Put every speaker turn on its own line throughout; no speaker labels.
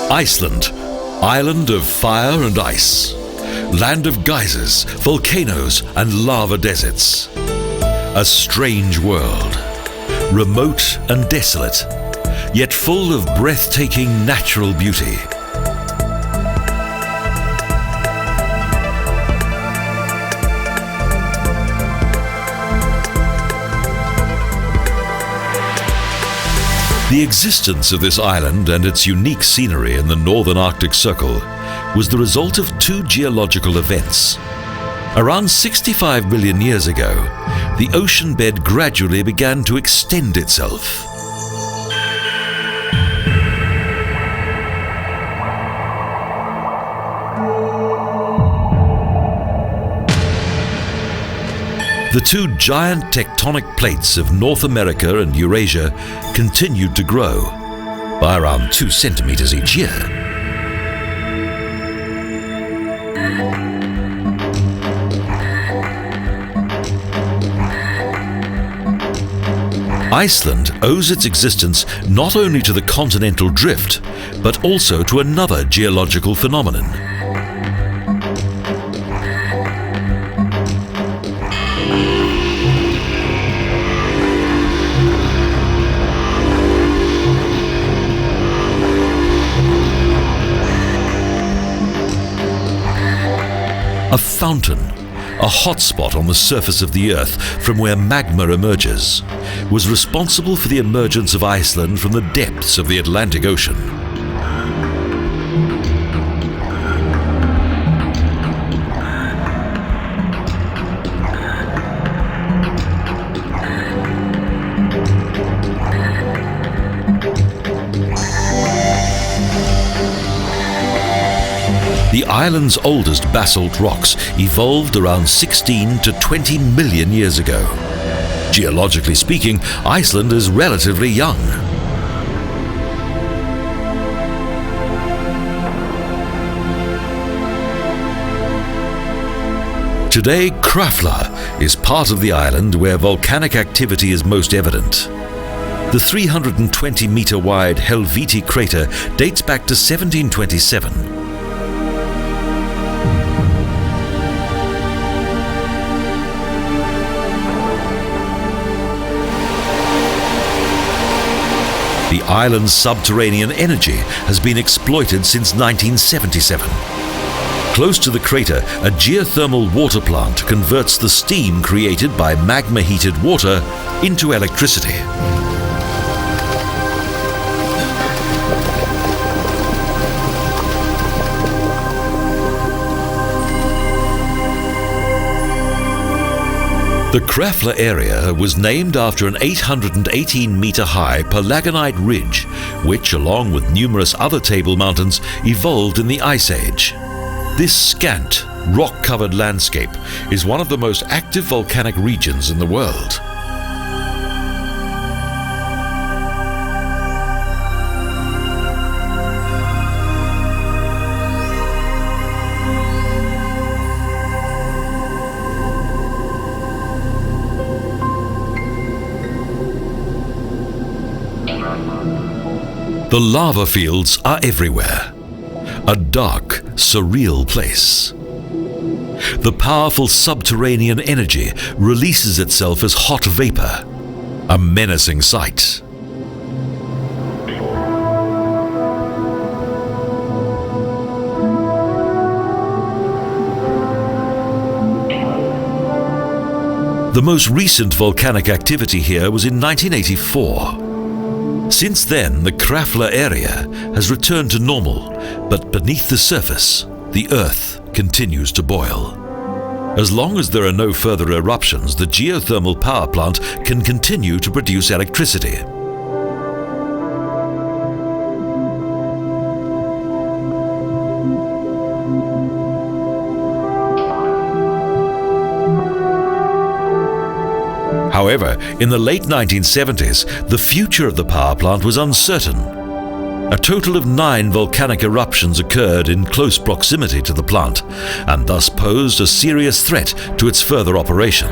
Iceland, island of fire and ice, land of geysers, volcanoes and lava deserts. A strange world, remote and desolate, yet full of breathtaking natural beauty. The existence of this island and its unique scenery in the northern Arctic Circle was the result of two geological events. Around 65 million years ago, the ocean bed gradually began to extend itself. The two giant tectonic plates of North America and Eurasia continued to grow by around 2 centimeters each year. Iceland owes its existence not only to the continental drift, but also to another geological phenomenon. A fountain, a hotspot on the surface of the Earth from where magma emerges, was responsible for the emergence of Iceland from the depths of the Atlantic Ocean. The island's oldest basalt rocks evolved around 16 to 20 million years ago. Geologically speaking, Iceland is relatively young. Today, Krafla is part of the island where volcanic activity is most evident. The 320-meter wide Helviti crater dates back to 1727. The island's subterranean energy has been exploited since 1977. Close to the crater, a geothermal water plant converts the steam created by magma-heated water into electricity. The Krafla area was named after an 818-meter-high palagonite ridge, which, along with numerous other table mountains, evolved in the Ice Age. This scant, rock-covered landscape is one of the most active volcanic regions in the world. The lava fields are everywhere. A dark, surreal place. The powerful subterranean energy releases itself as hot vapor, a menacing sight. The most recent volcanic activity here was in 1984. Since then, the Krafla area has returned to normal, but beneath the surface, the Earth continues to boil. As long as there are no further eruptions, the geothermal power plant can continue to produce electricity. However, in the late 1970s, the future of the power plant was uncertain. A total of 9 volcanic eruptions occurred in close proximity to the plant, and thus posed a serious threat to its further operation.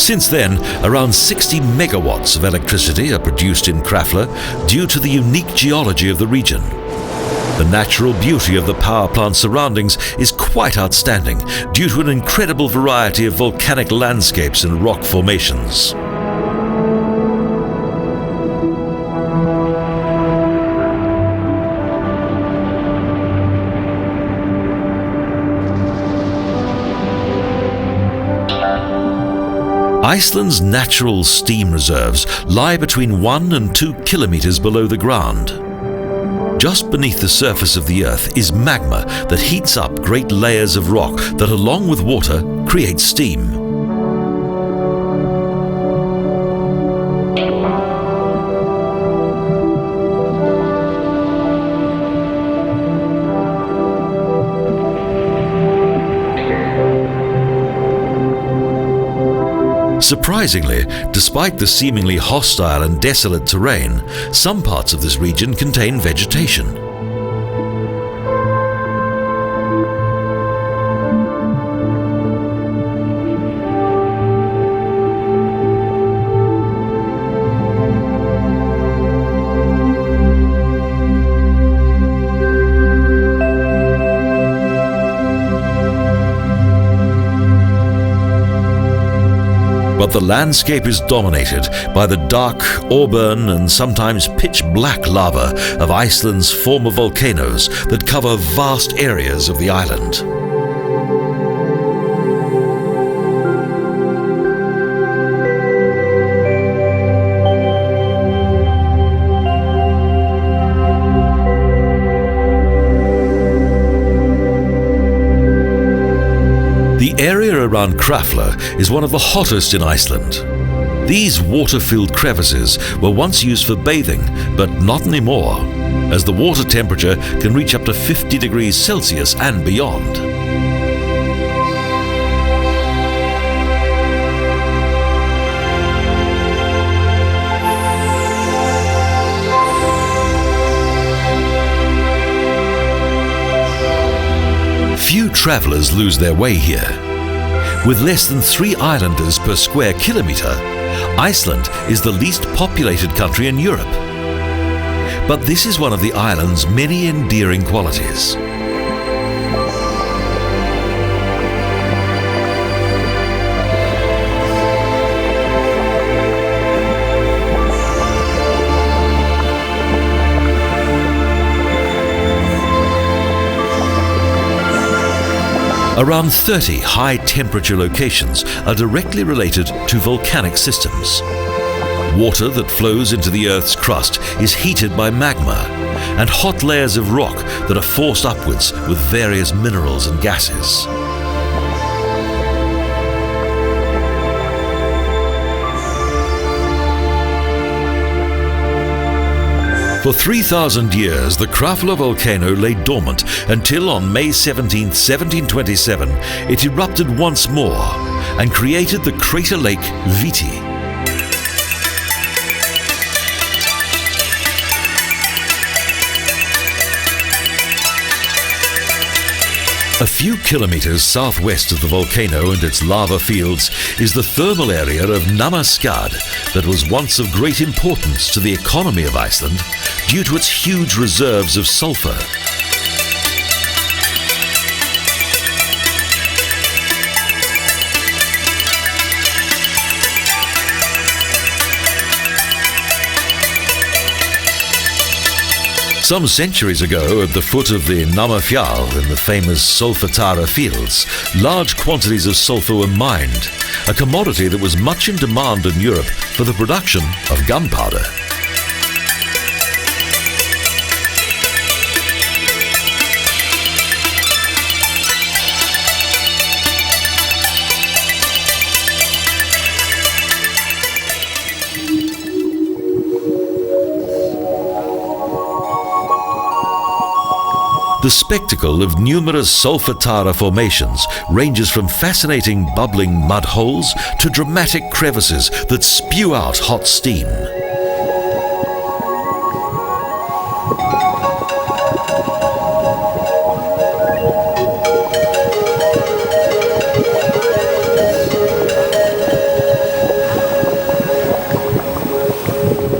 Since then, around 60 megawatts of electricity are produced in Krafla due to the unique geology of the region. The natural beauty of the power plant surroundings is quite outstanding due to an incredible variety of volcanic landscapes and rock formations. Iceland's natural steam reserves lie between 1 and 2 kilometers below the ground. Just beneath the surface of the Earth is magma that heats up great layers of rock that, along with water, create steam. Surprisingly, despite the seemingly hostile and desolate terrain, some parts of this region contain vegetation. But the landscape is dominated by the dark, auburn and sometimes pitch-black lava of Iceland's former volcanoes that cover vast areas of the island. The area around Krafla is one of the hottest in Iceland. These water-filled crevices were once used for bathing, but not anymore, as the water temperature can reach up to 50 degrees Celsius and beyond. Few travelers lose their way here. With less than 3 islanders per square kilometer, Iceland is the least populated country in Europe. But this is one of the island's many endearing qualities. Around 30 high-temperature locations are directly related to volcanic systems. Water that flows into the Earth's crust is heated by magma, and hot layers of rock that are forced upwards with various minerals and gases. For 3,000 years, the Krafla volcano lay dormant until on May 17, 1727, it erupted once more and created the crater lake Viti. A few kilometers southwest of the volcano and its lava fields is the thermal area of Námaskard that was once of great importance to the economy of Iceland due to its huge reserves of sulphur. Some centuries ago, at the foot of the Námafjall in the famous Solfatara Fields, large quantities of sulphur were mined, a commodity that was much in demand in Europe for the production of gunpowder. The spectacle of numerous Solfatara formations ranges from fascinating bubbling mud holes to dramatic crevices that spew out hot steam.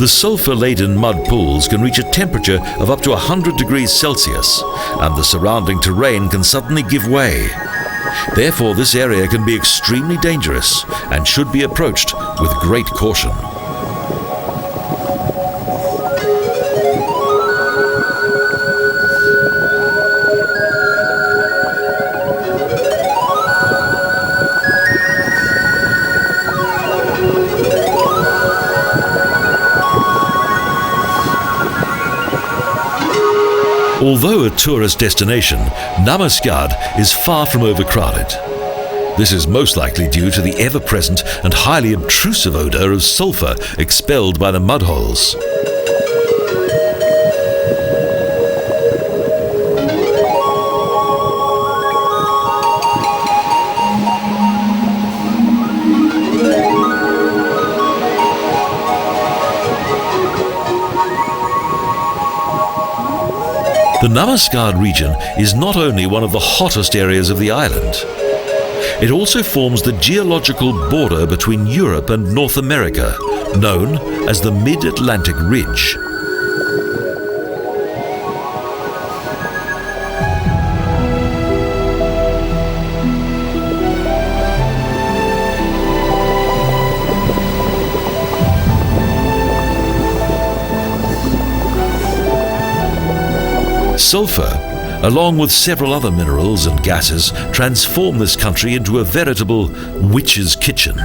The sulphur-laden mud pools can reach a temperature of up to 100 degrees Celsius, and the surrounding terrain can suddenly give way. Therefore, this area can be extremely dangerous and should be approached with great caution. Although a tourist destination, Námaskard is far from overcrowded. This is most likely due to the ever-present and highly obtrusive odour of sulphur expelled by the mudholes. The Námaskard region is not only one of the hottest areas of the island, it also forms the geological border between Europe and North America, known as the Mid-Atlantic Ridge. Sulfur, along with several other minerals and gases, transform this country into a veritable witch's kitchen.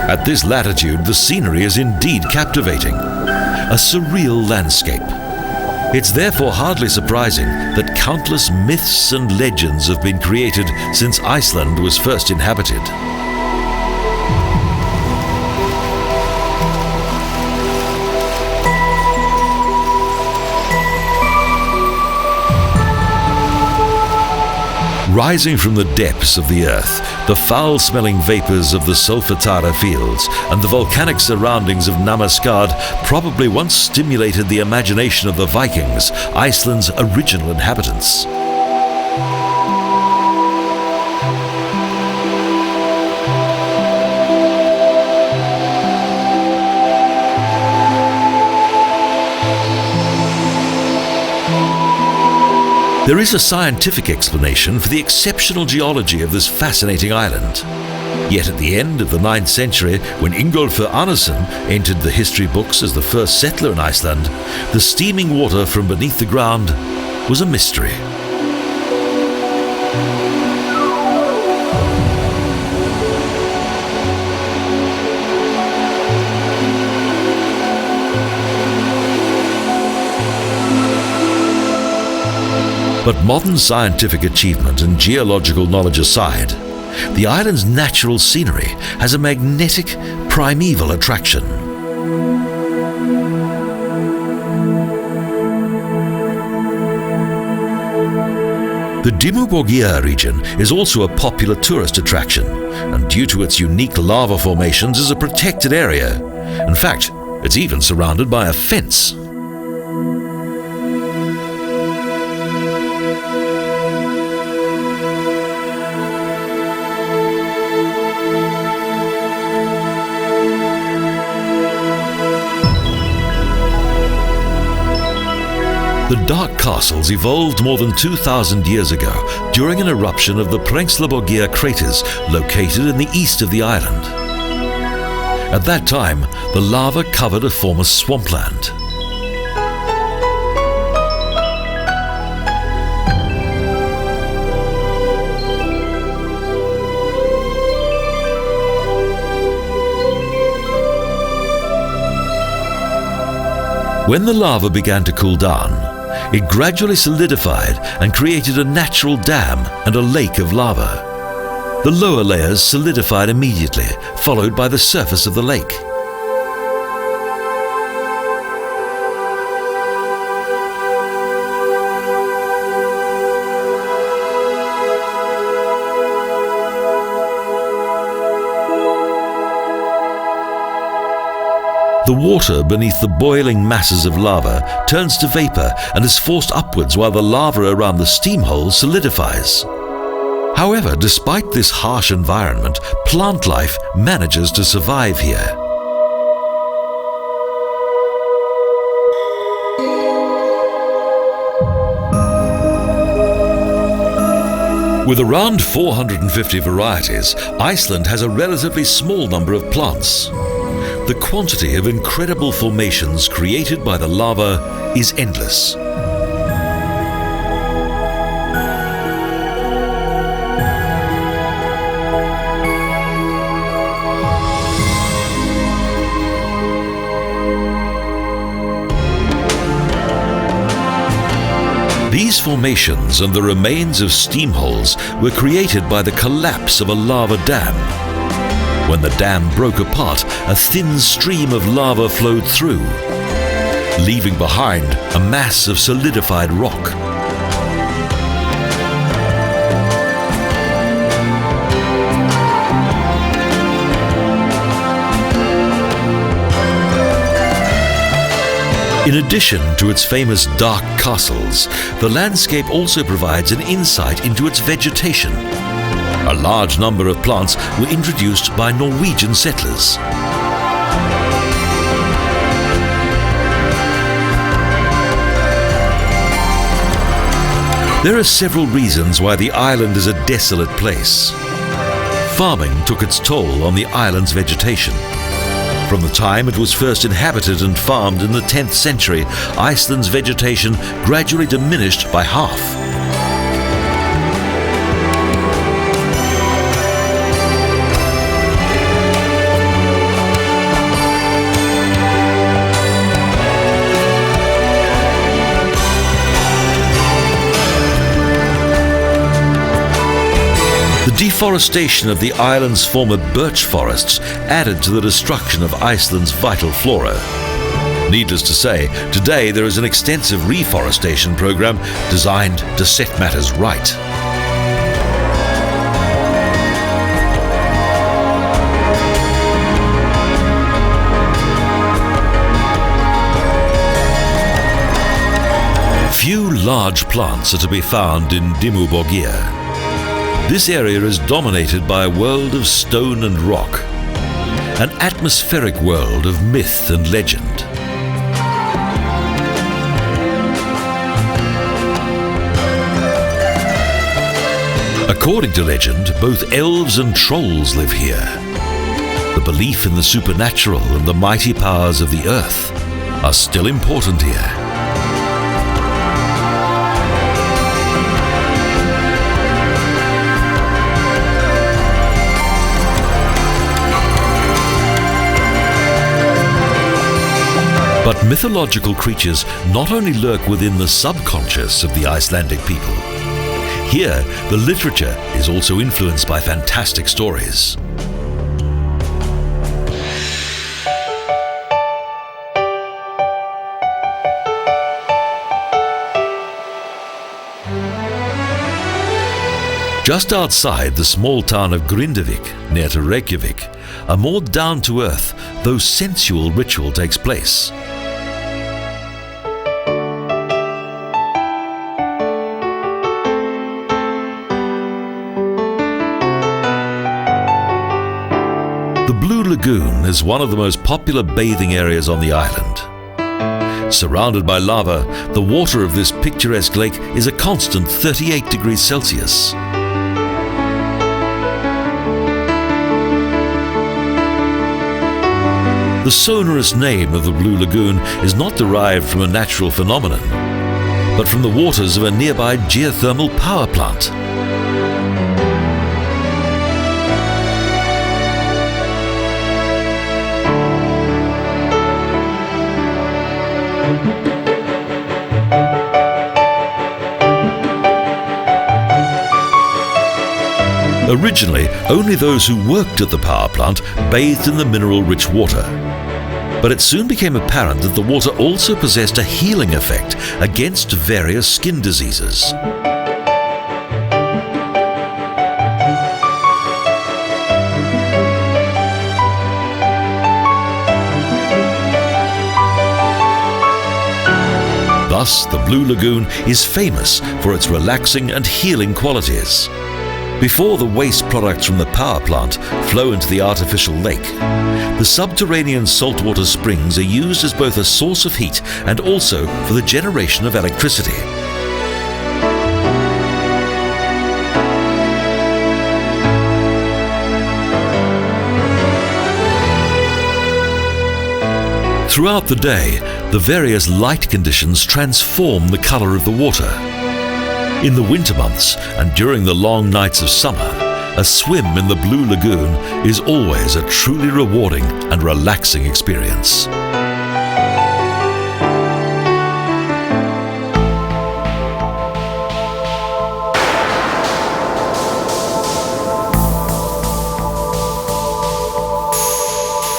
At this latitude, the scenery is indeed captivating, a surreal landscape. It's therefore hardly surprising that countless myths and legends have been created since Iceland was first inhabited. Rising from the depths of the earth, the foul-smelling vapours of the Solfatara Fields and the volcanic surroundings of Námaskard probably once stimulated the imagination of the Vikings, Iceland's original inhabitants. There is a scientific explanation for the exceptional geology of this fascinating island. Yet at the end of the 9th century, when Ingólfur Arnarson entered the history books as the first settler in Iceland, the steaming water from beneath the ground was a mystery. But modern scientific achievement and geological knowledge aside, the island's natural scenery has a magnetic, primeval attraction. The Dimmuborgir region is also a popular tourist attraction, and due to its unique lava formations is a protected area. In fact, it's even surrounded by a fence. The dark castles evolved more than 2,000 years ago during an eruption of the Blue craters located in the east of the island. At that time, the lava covered a former swampland. When the lava began to cool down, it gradually solidified and created a natural dam and a lake of lava. The lower layers solidified immediately, followed by the surface of the lake. The water beneath the boiling masses of lava turns to vapor and is forced upwards while the lava around the steam holes solidifies. However, despite this harsh environment, plant life manages to survive here. With around 450 varieties, Iceland has a relatively small number of plants. The quantity of incredible formations created by the lava is endless. These formations and the remains of steam holes were created by the collapse of a lava dam. When the dam broke apart, a thin stream of lava flowed through, leaving behind a mass of solidified rock. In addition to its famous dark castles, the landscape also provides an insight into its vegetation. A large number of plants were introduced by Norwegian settlers. There are several reasons why the island is a desolate place. Farming took its toll on the island's vegetation. From the time it was first inhabited and farmed in the 10th century, Iceland's vegetation gradually diminished by half. The deforestation of the island's former birch forests added to the destruction of Iceland's vital flora. Needless to say, today there is an extensive reforestation program designed to set matters right. Few large plants are to be found in Dimmuborgir. This area is dominated by a world of stone and rock, an atmospheric world of myth and legend. According to legend, both elves and trolls live here. The belief in the supernatural and the mighty powers of the earth are still important here. But mythological creatures not only lurk within the subconscious of the Icelandic people. Here, the literature is also influenced by fantastic stories. Just outside the small town of Grindavik, near to Reykjavik, a more down-to-earth, though sensual ritual takes place. The Blue Lagoon is one of the most popular bathing areas on the island. Surrounded by lava, the water of this picturesque lake is a constant 38 degrees Celsius. The sonorous name of the Blue Lagoon is not derived from a natural phenomenon, but from the waters of a nearby geothermal power plant. Originally, only those who worked at the power plant bathed in the mineral-rich water. But it soon became apparent that the water also possessed a healing effect against various skin diseases. Thus, the Blue Lagoon is famous for its relaxing and healing qualities. Before the waste products from the power plant flow into the artificial lake, the subterranean saltwater springs are used as both a source of heat and also for the generation of electricity. Throughout the day, the various light conditions transform the color of the water. In the winter months and during the long nights of summer, a swim in the Blue Lagoon is always a truly rewarding and relaxing experience.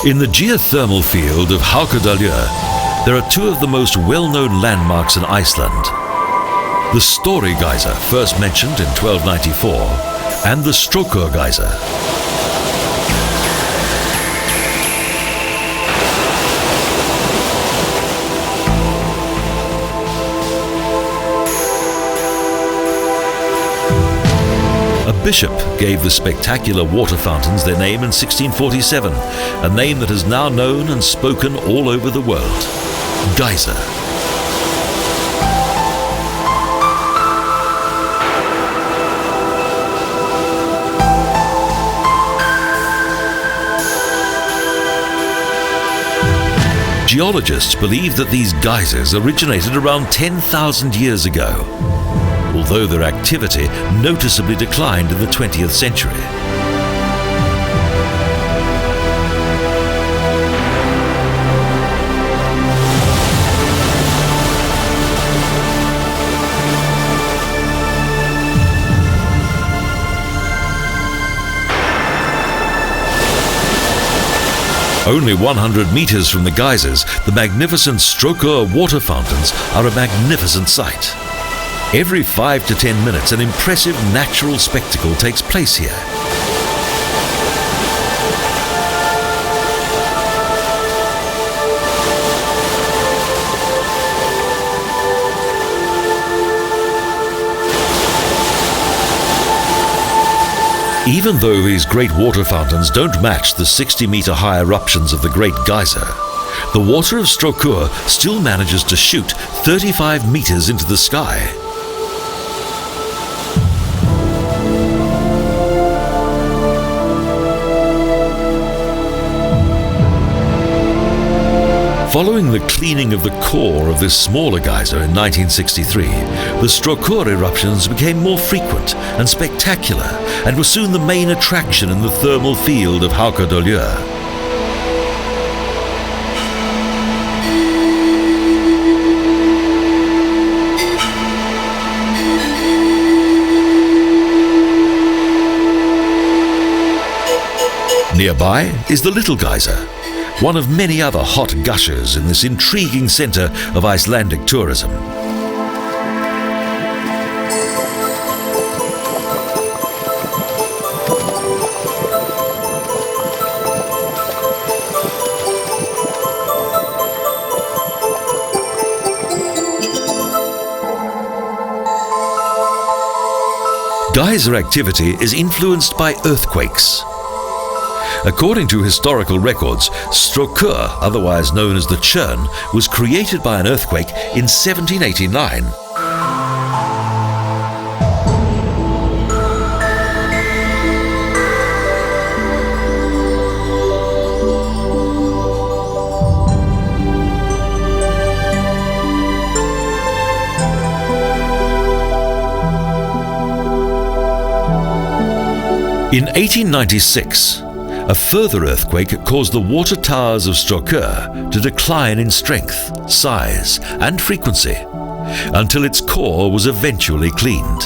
In the geothermal field of Hákarlur, there are two of the most well-known landmarks in Iceland. The Story Geyser, first mentioned in 1294, and the Sulfur Geyser. A bishop gave the spectacular water fountains their name in 1647, a name that is now known and spoken all over the world: Geyser. Geologists believe that these geysers originated around 10,000 years ago, although their activity noticeably declined in the 20th century. Only 100 meters from the geysers, the magnificent Sulfur water fountains are a magnificent sight. Every 5 to 10 minutes, an impressive natural spectacle takes place here. Even though these great water fountains don't match the 60-meter high eruptions of the Great Geyser, the water of Sulfur still manages to shoot 35 meters into the sky. Following the cleaning of the core of this smaller geyser in 1963, the Sulfur eruptions became more frequent and spectacular and were soon the main attraction in the thermal field of Hákarlur. Nearby is the Little Geyser, one of many other hot gushers in this intriguing centre of Icelandic tourism. Geyser activity is influenced by earthquakes. According to historical records, Sulfur, otherwise known as the Churn, was created by an earthquake in 1789. In 1896, a further earthquake caused the water towers of Sulfur to decline in strength, size, and frequency, until its core was eventually cleaned.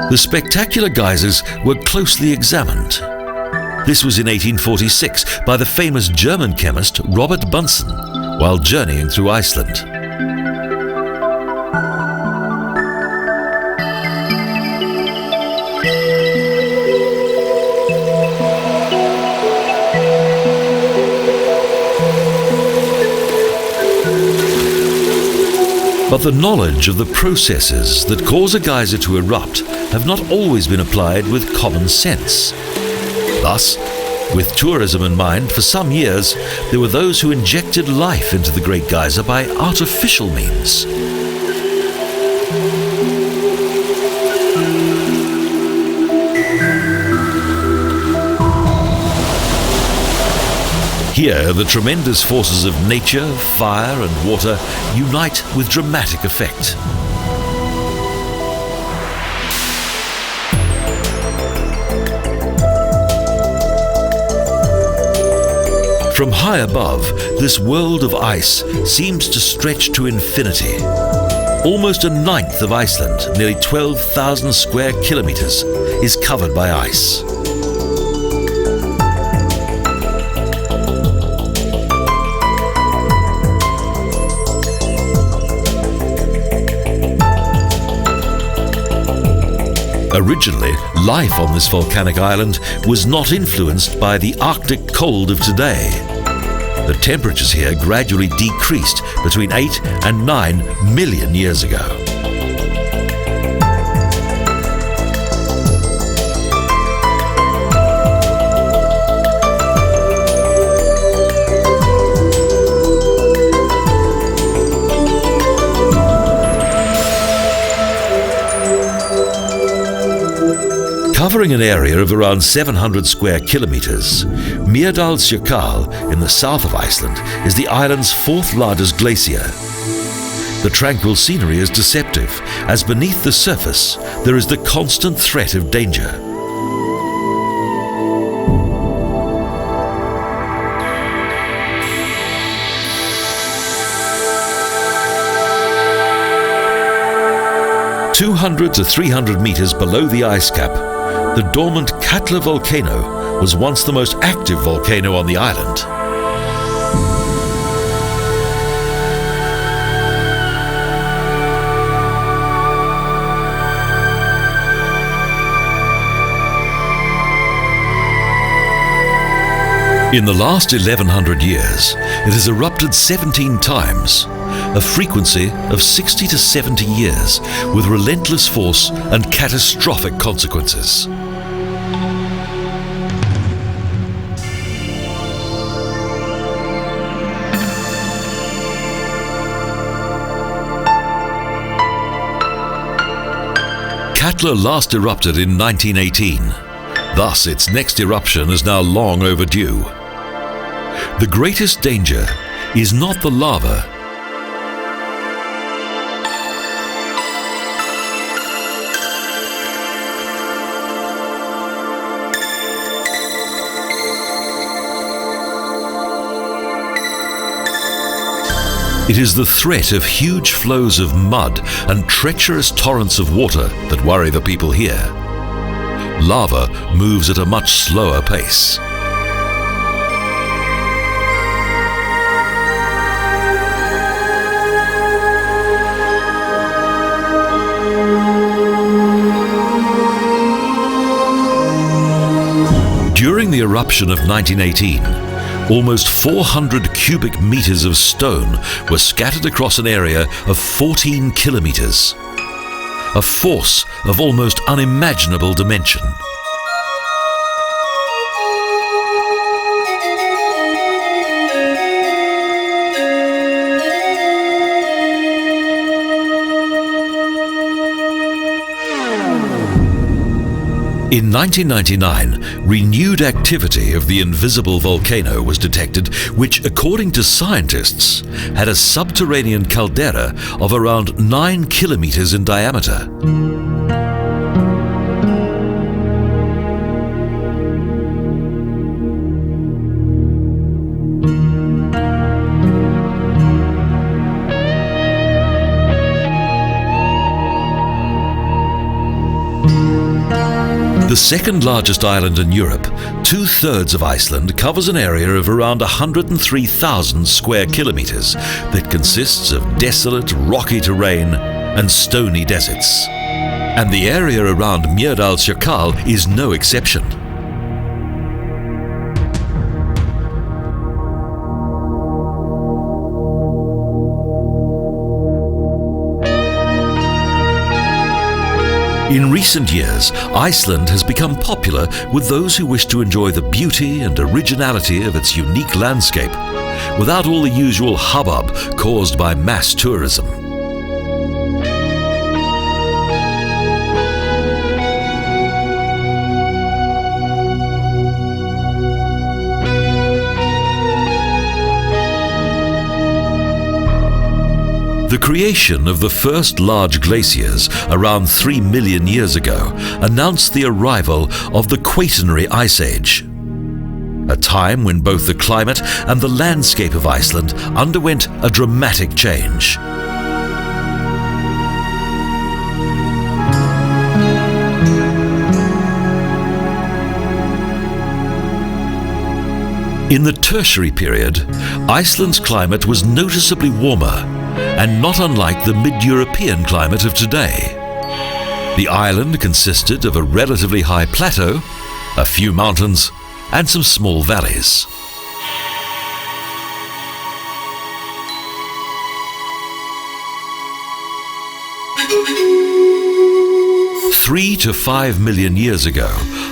The spectacular geysers were closely examined. This was in 1846 by the famous German chemist Robert Bunsen while journeying through Iceland. But the knowledge of the processes that cause a geyser to erupt have not always been applied with common sense. Thus, with tourism in mind, for some years, there were those who injected life into the Great Geyser by artificial means. Here, the tremendous forces of nature, fire and water unite with dramatic effect. From high above, this world of ice seems to stretch to infinity. Almost a ninth of Iceland, nearly 12,000 square kilometers, is covered by ice. Originally, life on this volcanic island was not influenced by the Arctic cold of today. The temperatures here gradually decreased between 8 and 9 million years ago. Covering an area of around 700 square kilometers, Mýrdalsjökull in the south of Iceland is the island's fourth largest glacier. The tranquil scenery is deceptive, as beneath the surface there is the constant threat of danger. "200 to 300 meters below the ice cap, the dormant Katla volcano was once the most active volcano on the island. In the last 1100 years, it has erupted 17 times, a frequency of 60 to 70 years, with relentless force and catastrophic consequences. Katla last erupted in 1918. Thus, its next eruption is now long overdue. The greatest danger is not the lava. It is the threat of huge flows of mud and treacherous torrents of water that worry the people here. Lava moves at a much slower pace. During the eruption of 1918, almost 400 cubic meters of stone were scattered across an area of 14 kilometers. A force of almost unimaginable dimension. In 1999, renewed activity of the invisible volcano was detected, which, according to scientists, had a subterranean caldera of around 9 kilometers in diameter. The second largest island in Europe, 2/3 of Iceland covers an area of around 103,000 square kilometers that consists of desolate, rocky terrain and stony deserts. And the area around Mýrdalsjökull is no exception. In recent years, Iceland has become popular with those who wish to enjoy the beauty and originality of its unique landscape, without all the usual hubbub caused by mass tourism. The creation of the first large glaciers around 3 million years ago announced the arrival of the Quaternary Ice Age, a time when both the climate and the landscape of Iceland underwent a dramatic change. In the Tertiary period, Iceland's climate was noticeably warmer and not unlike the mid-European climate of today. The island consisted of a relatively high plateau, a few mountains, and some small valleys. Three to 5 million years ago,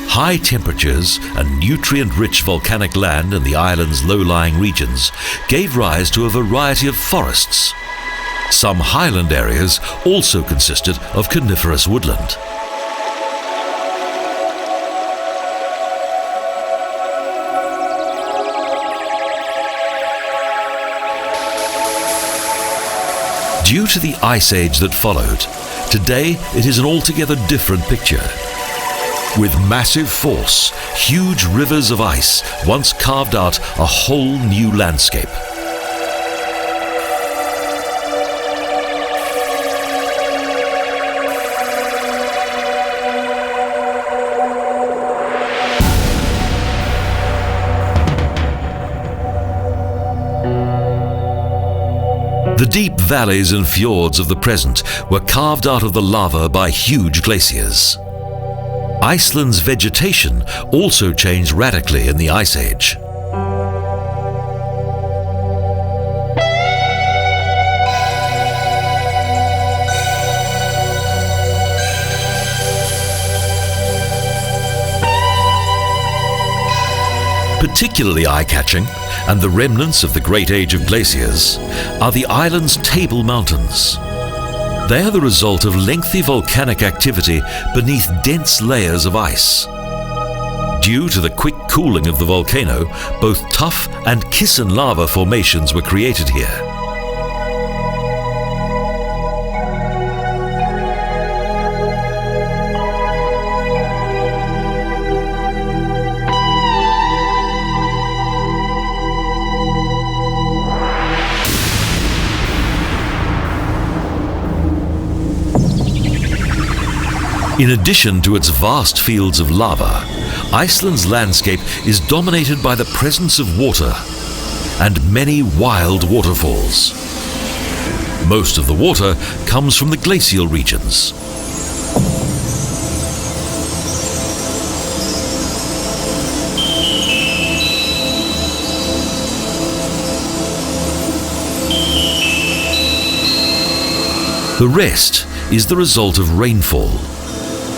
high temperatures and nutrient-rich volcanic land in the island's low-lying regions gave rise to a variety of forests. Some highland areas also consisted of coniferous woodland. Due to the ice age that followed, today it is an altogether different picture. With massive force, huge rivers of ice once carved out a whole new landscape. The deep valleys and fjords of the present were carved out of the lava by huge glaciers. Iceland's vegetation also changed radically in the Ice Age. Particularly eye-catching, and the remnants of the Great Age of Glaciers, are the island's Table Mountains. They are the result of lengthy volcanic activity beneath dense layers of ice. Due to the quick cooling of the volcano, both tuff and kissen lava formations were created here. In addition to its vast fields of lava, Iceland's landscape is dominated by the presence of water and many wild waterfalls. Most of the water comes from the glacial regions. The rest is the result of rainfall.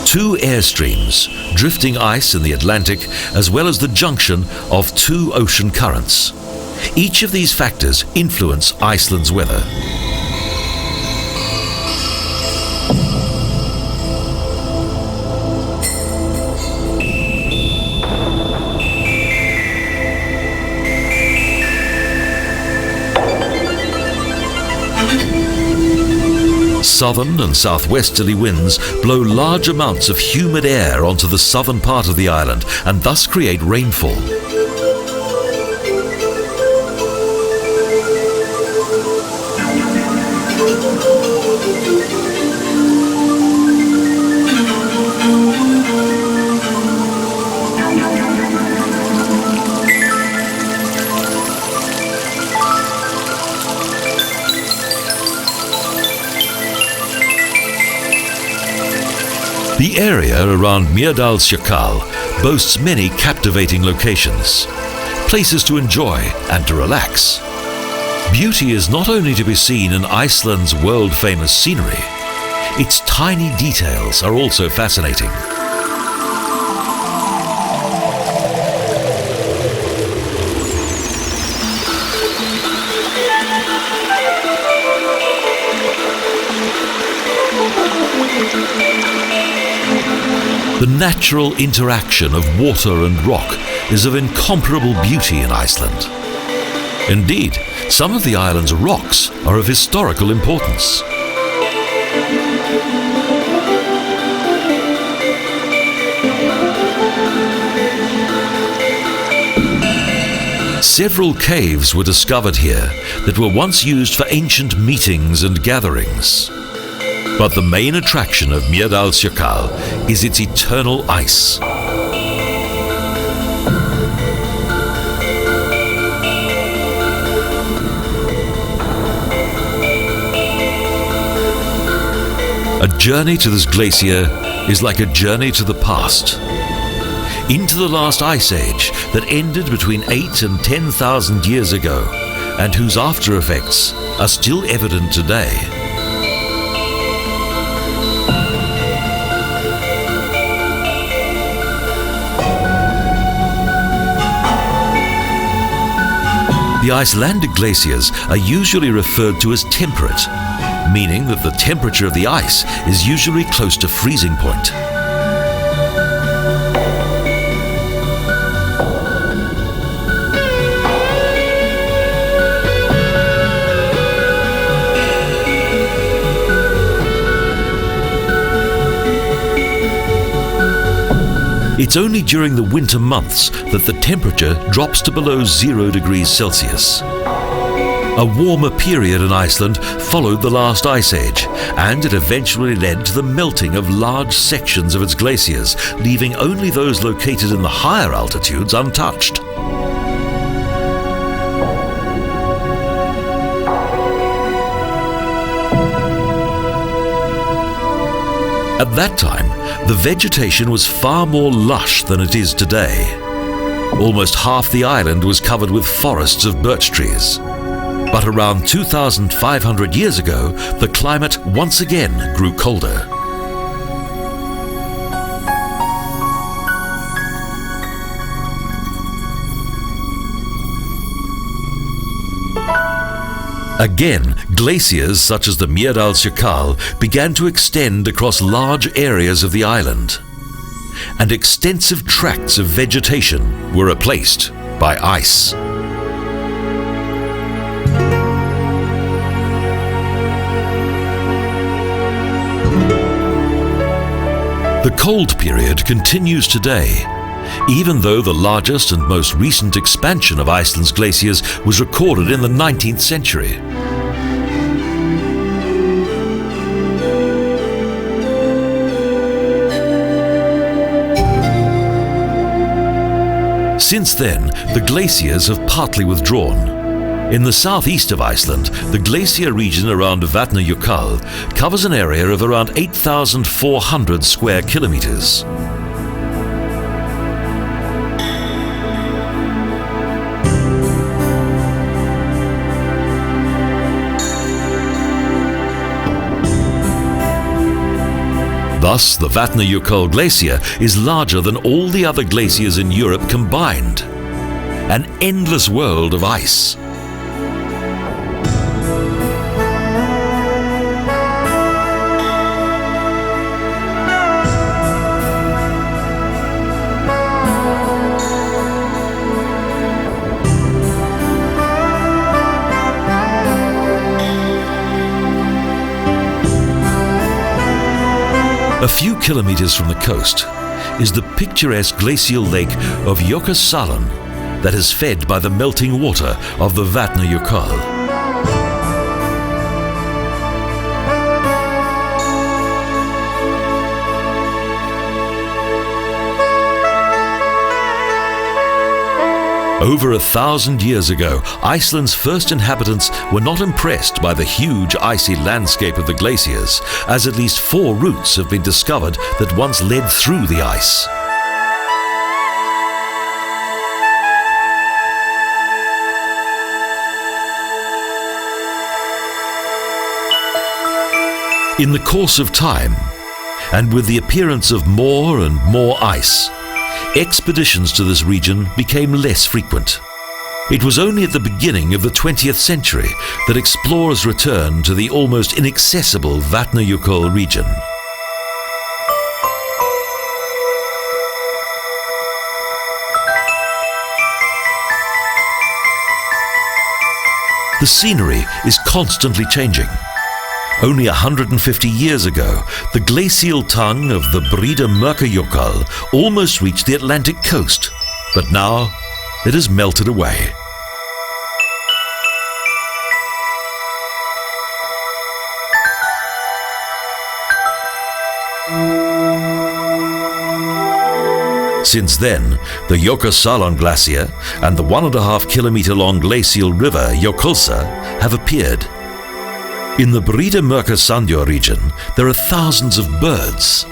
Two airstreams, drifting ice in the Atlantic, as well as the junction of two ocean currents. Each of these factors influence Iceland's weather. Southern and southwesterly winds blow large amounts of humid air onto the southern part of the island and thus create rainfall. The area around Mýrdalsjökull boasts many captivating locations, places to enjoy and to relax. Beauty is not only to be seen in Iceland's world-famous scenery, Its tiny details are also fascinating. The natural interaction of water and rock is of incomparable beauty in Iceland. Indeed, some of the island's rocks are of historical importance. Several caves were discovered here that were once used for ancient meetings and gatherings. But the main attraction of Mýrdalsjökull is its eternal ice. A journey to this glacier is like a journey to the past, into the last ice age that ended between 8 and 10,000 years ago, and whose after effects are still evident today. The Icelandic glaciers are usually referred to as temperate, meaning that the temperature of the ice is usually close to freezing point. It's only during the winter months that the temperature drops to below 0 degrees Celsius. A warmer period in Iceland followed the last ice age, and it eventually led to the melting of large sections of its glaciers, leaving only those located in the higher altitudes untouched. At that time, the vegetation was far more lush than it is today. Almost half the island was covered with forests of birch trees. But around 2,500 years ago, the climate once again grew colder. Again, glaciers such as the Mýrdalsjökull began to extend across large areas of the island, and extensive tracts of vegetation were replaced by ice. The cold period continues today, even though the largest and most recent expansion of Iceland's glaciers was recorded in the 19th century. Since then, the glaciers have partly withdrawn. In the southeast of Iceland, the glacier region around Vatnajökull covers an area of around 8,400 square kilometers. Thus, the Vatnajökull glacier is larger than all the other glaciers in Europe combined. An endless world of ice. A few kilometers from the coast is the picturesque glacial lake of Jökulsárlón that is fed by the melting water of the Vatnajökull. Over 1,000 years ago, Iceland's first inhabitants were not impressed by the huge icy landscape of the glaciers, as at least 4 routes have been discovered that once led through the ice. In the course of time, and with the appearance of more and more ice, expeditions to this region became less frequent. It was only at the beginning of the 20th century that explorers returned to the almost inaccessible Vatnajökull region. The scenery is constantly changing. Only 150 years ago, the glacial tongue of the Breidamörkajökull almost reached the Atlantic coast, but now it has melted away. Since then, the Jökulsárlón glacier and the 1.5 kilometer long glacial river Jökulsá have appeared. In the Breidamörkasandur region, there are thousands of birds.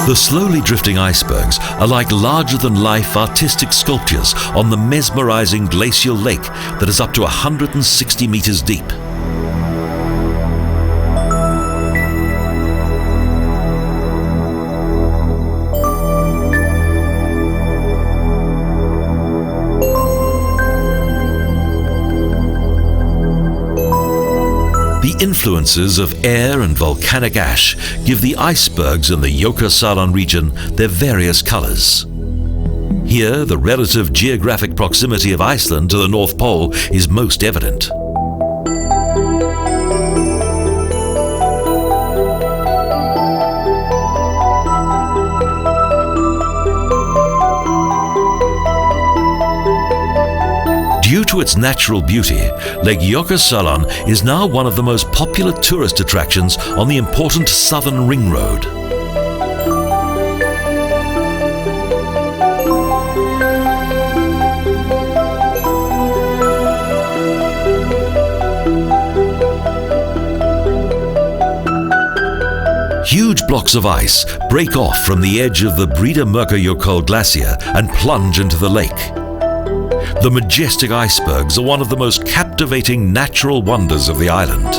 The slowly drifting icebergs are like larger-than-life artistic sculptures on the mesmerizing glacial lake that is up to 160 meters deep. The influences of air and volcanic ash give the icebergs in the Jökulsárlón region their various colors. Here, the relative geographic proximity of Iceland to the North Pole is most evident. Due to its natural beauty, Lake Jökulsárlón is now one of the most popular tourist attractions on the important Southern Ring Road. Huge blocks of ice break off from the edge of the Breidamörkajökull glacier and plunge into the lake. The majestic icebergs are one of the most captivating natural wonders of the island.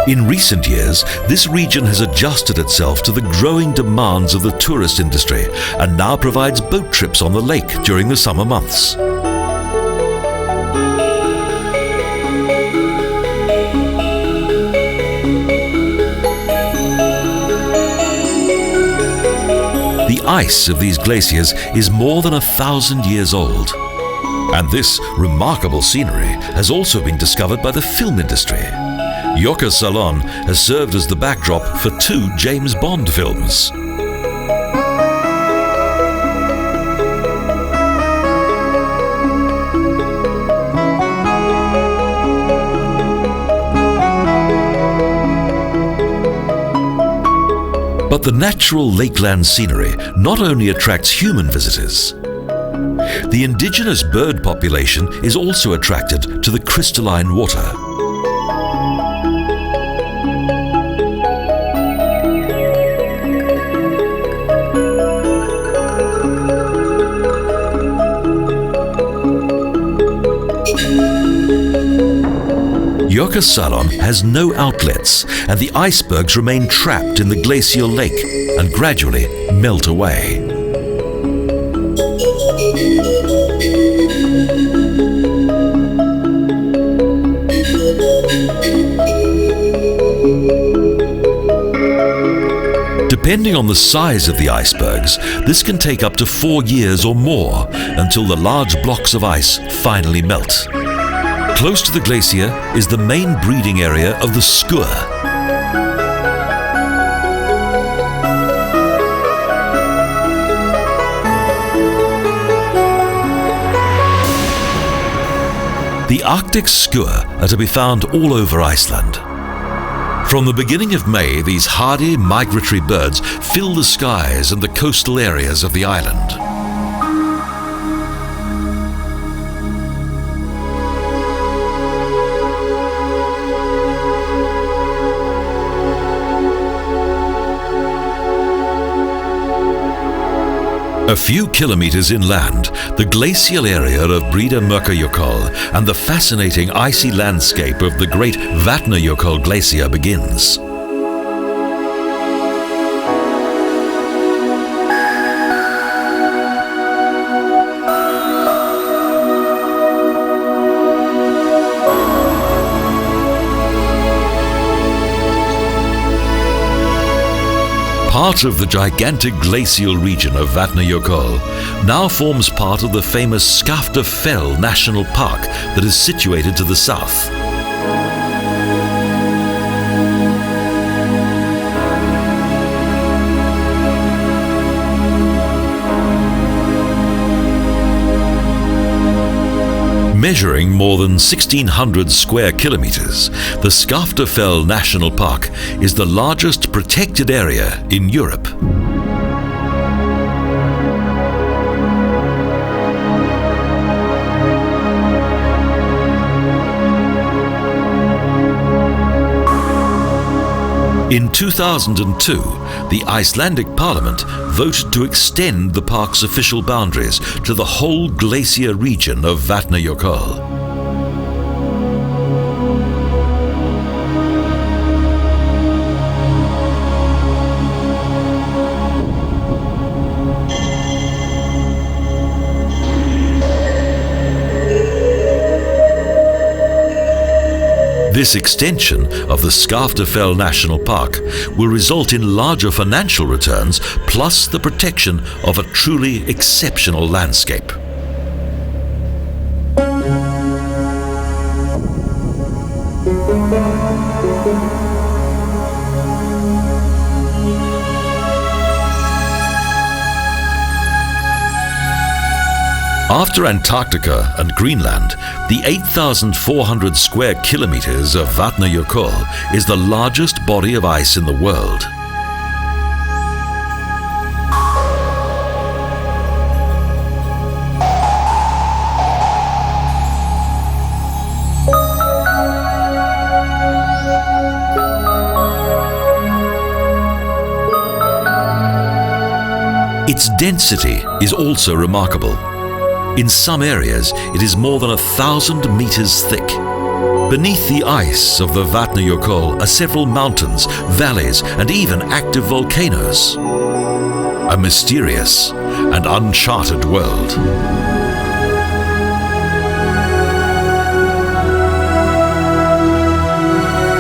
In recent years, this region has adjusted itself to the growing demands of the tourist industry and now provides boat trips on the lake during the summer months. The ice of these glaciers is more than 1,000 years old. And this remarkable scenery has also been discovered by the film industry. Jökulsárlón has served as the backdrop for 2 James Bond films. But the natural lakeland scenery not only attracts human visitors. The indigenous bird population is also attracted to the crystalline water. Jökulsárlón has no outlets, and the icebergs remain trapped in the glacial lake and gradually melt away. Depending on the size of the icebergs, this can take up to 4 years or more until the large blocks of ice finally melt. Close to the glacier is the main breeding area of the skua. The Arctic skua are to be found all over Iceland. From the beginning of May, these hardy migratory birds fill the skies and the coastal areas of the island. A few kilometers inland, the glacial area of Breidamörkajökull and the fascinating icy landscape of the great Vatnajökull glacier begins. Part of the gigantic glacial region of Vatnajökull now forms part of the famous Skaftafells National Park that is situated to the south. Measuring more than 1,600 square kilometers, the Skaftafells National Park is the largest protected area in Europe. In 2002, the Icelandic Parliament voted to extend the park's official boundaries to the whole glacier region of Vatnajökull. This extension of the Skaftafells National Park will result in larger financial returns plus the protection of a truly exceptional landscape. After Antarctica and Greenland, the 8,400 square kilometers of Vatnajökull is the largest body of ice in the world. Its density is also remarkable. In some areas, it is more than 1,000 meters thick. Beneath the ice of the Vatnajökull are several mountains, valleys, and even active volcanoes. A mysterious and uncharted world.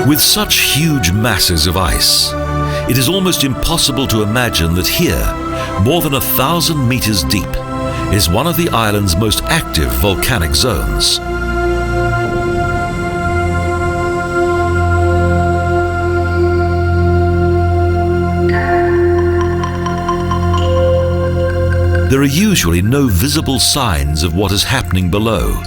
With such huge masses of ice, it is almost impossible to imagine that here, more than 1,000 meters deep, is one of the island's most active volcanic zones. There are usually no visible signs of what is happening below,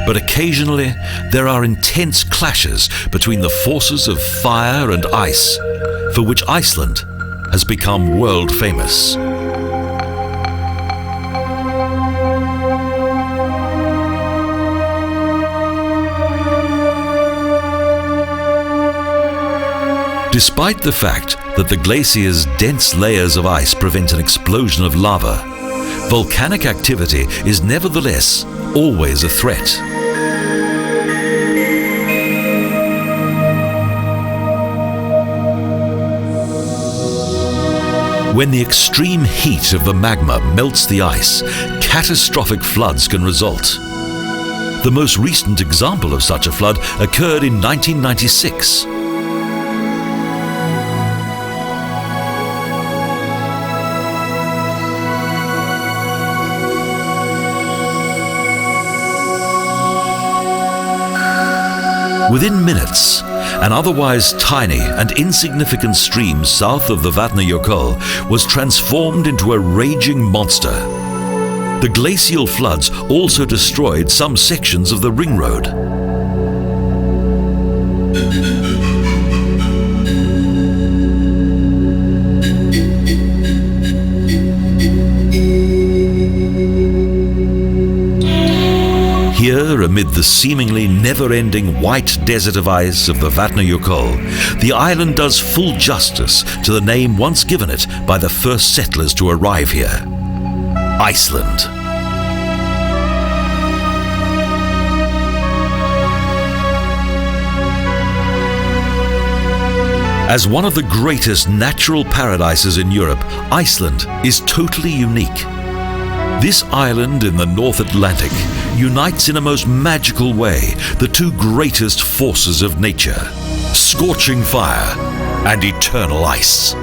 but occasionally there are intense clashes between the forces of fire and ice, for which Iceland has become world famous. Despite the fact that the glacier's dense layers of ice prevent an explosion of lava, volcanic activity is nevertheless always a threat. When the extreme heat of the magma melts the ice, catastrophic floods can result. The most recent example of such a flood occurred in 1996. Within minutes, an otherwise tiny and insignificant stream south of the Vatnajökull was transformed into a raging monster. The glacial floods also destroyed some sections of the ring road. Here, amid the seemingly never-ending white desert of ice of the Vatnajökull, the island does full justice to the name once given it by the first settlers to arrive here. Iceland. As one of the greatest natural paradises in Europe, Iceland is totally unique. This island in the North Atlantic unites in a most magical way the two greatest forces of nature, scorching fire and eternal ice.